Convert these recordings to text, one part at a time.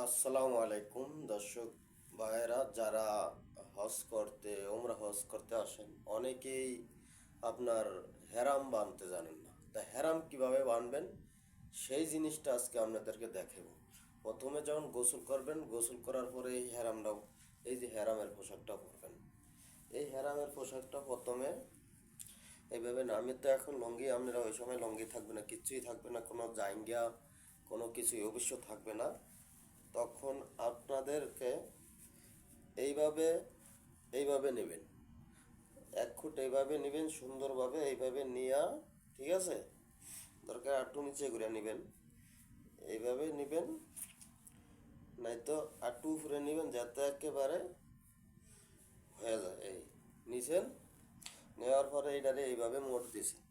আসসালামু আলাইকুম দর্শক ভাইয়েরা, যারা ওমরা হজ করতে আসেন, অনেকেই আপনার হেরাম বানতে জানেন না। তা হেরাম কিভাবে বানবেন সেই জিনিসটা আজকে আপনাদেরকে দেখাবো। প্রথমে যখন গোসল করবেন, গোসল করার পরে এই যে হেরামের পোশাকটা পরবেন। এই হেরামের পোশাকটা প্রথমে এইভাবে না, আমি তো এখন লঙ্গি, আপনারা ওই সময় লঙ্গি থাকবে না, কিচ্ছুই থাকবে না, কোনো জাইঙ্গা কোনো কিছুই অবশ্য থাকবে না। তখন আপনাদেরকে এইভাবে এইভাবে নেবেন, এক ফুট এইভাবে নেবেন, সুন্দরভাবে এইভাবে নিয়া, ঠিক আছে? দরকার আটটু নিচে করে নেবেন, এইভাবে নেবেন, নয়তো আটটু উপরে নেবেন, যাতে একেবারে হয়ে যায়। এই নিছেন, নেওয়ার পরে এইটারে এইভাবে মোড় দিছেন,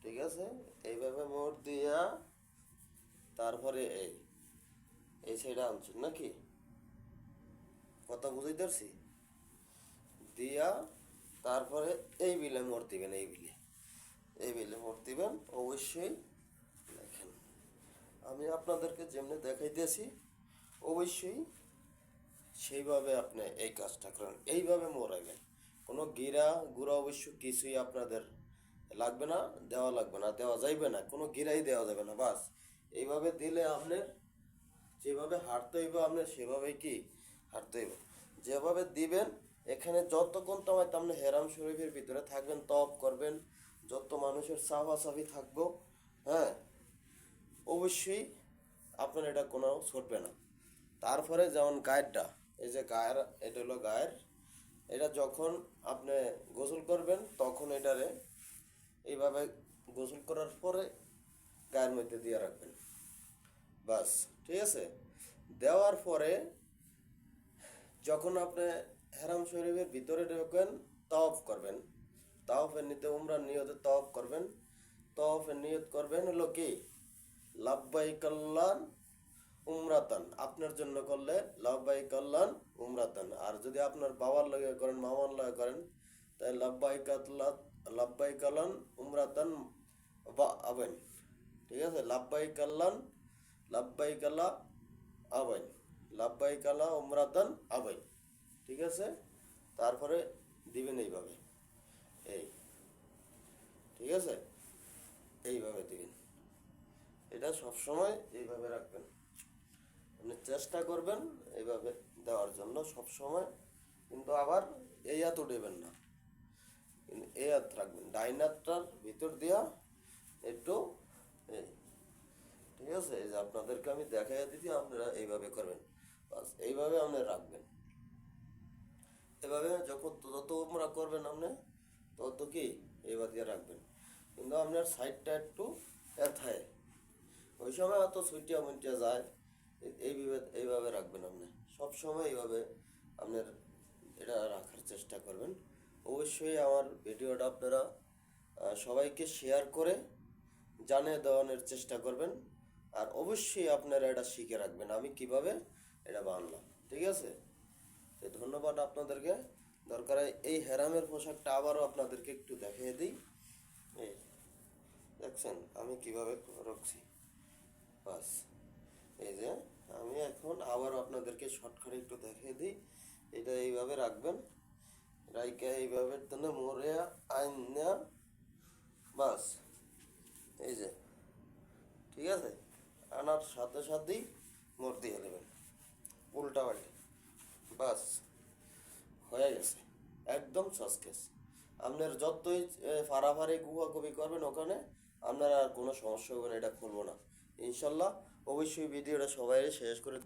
ঠিক আছে? এইভাবে মোড় দিয়া তারপরে এই এই সাইডে আনছেন নাকি, কথা বুঝাইতে পারছি? দিয়া তারপরে এই বিলে মোড় দিবেন, এই বিলে মোড় দিবেন অবশ্যই। দেখেন, আমি আপনাদেরকে যেমনি দেখাইতেছি, অবশ্যই সেইভাবে আপনি এই কাজটা করেন, এইভাবে মোড়াইবেন। কোনো গুঁড়া অবশ্য কিছুই আপনাদের লাগবে না, দেওয়া লাগবে না, দেওয়া যাইবে না, কোনো গিরাই দেওয়া যাবে না। বাস এইভাবে দিলে আপনার যেভাবে হাঁটতে হইব, আপনার সেভাবে কি হাঁটতে হইব, যেভাবে দিবেন। এখানে যতক্ষণ তোমায় আপনি হেরাম শরীফের ভিতরে থাকবেন, তপ করবেন, যত মানুষের সাফাসাফি থাকবো, হ্যাঁ, অবশ্যই আপনার এটা কোনো ছুটবে না। তারপরে যেমন গায়েরটা, এই যে গায়ের, এটা হলো গায়ের, এটা যখন আপনি গোসল করবেন তখন এটারে এইভাবে গোসল করার পরে গায়ের মধ্যে দিয়ে রাখবেন। বাস, ঠিক আছে? দেওয়ার পরে যখন আপনি হেরাম শরীফের ভিতরে ঢোকেন, তাওয়াফ করবেন। তাওয়াফের নিতে উমরার নিয়তে তাওয়াফ করবেন। তাওয়াফের নিয়ত করবেন হলো কি, লাব্বাইক আল্লাহন উমরাতান, আপনার জন্য করলে লাব্বাইক আল্লাহন উমরাতান। আর যদি আপনার বাবার লগে করেন, মামার লগে করেন, তাই লাব্বাইক আল্লাহন উমরাতান বা আবেন, ঠিক আছে? লাব্বাইক আল্লাহ আবাই, লাব্বাইক আল্লাহ উমরাতান আবাই, ঠিক আছে? তারপরে দিবেন এইভাবে, এই, ঠিক আছে? এইভাবে দিবেন, এটা সবসময় এইভাবে রাখবেন। আপনি চেষ্টা করবেন এইভাবে দেওয়ার জন্য সবসময়, কিন্তু আবার এই হাত উঠেবেন না, কিন্তু এই হাত রাখবেন, ডাইন হাতটার ভিতর দিয়া একটু, এই, ঠিক আছে? এই যে আপনাদেরকে আমি দেখাই দিচ্ছি, আপনারা এইভাবে করবেন। বাস এইভাবে আপনি রাখবেন। এভাবে যত উমরা করবেন আপনি, তত কি এইভাবে দিয়ে রাখবেন, কিন্তু আপনার সাইডটা একটু এথায়, ওই সময় অত ছুটিয়া মুটিয়া যায়, এইভাবে রাখবেন আপনি সবসময়, এইভাবে আপনার এটা রাখার চেষ্টা করবেন। অবশ্যই আমার ভিডিওটা আপনারা সবাইকে শেয়ার করে জানিয়ে দেওয়ানোর চেষ্টা করবেন। আর অবশ্যই আপনারা এটা শিখে রাখবেন আমি কিভাবে এটা বানালাম, ঠিক আছে? তো ধন্যবাদ আপনাদেরকে। দরকার হয় এই হেরামের পোশাকটা আবারও আপনাদেরকে একটু দেখিয়ে দিই। এই দেখছেন আমি কিভাবে রাখছি, বাস। এই যে আমি এখন আবার আপনাদেরকে শর্টকাটে একটু দেখিয়ে দিই। এটা এইভাবে রাখবেন, রাইকা এইভাবে তাহলে মোড়ে আইন না, বাস। এই যে, ঠিক আছে? আনার সাথে সাথেই মোড় দিয়ে নেবেন, উল্টা পাল্টে, বাস, হয়ে গেছে, একদম সসকেস। আপনার যতই ফাড়াফাড়ি গুহাগুবি করবেন ওখানে, আপনার আর কোনো সমস্যা হবে না, এটা খুলবো না ইনশাল্লাহ। অবশ্যই ভিডিওটা সবাই শেষ করে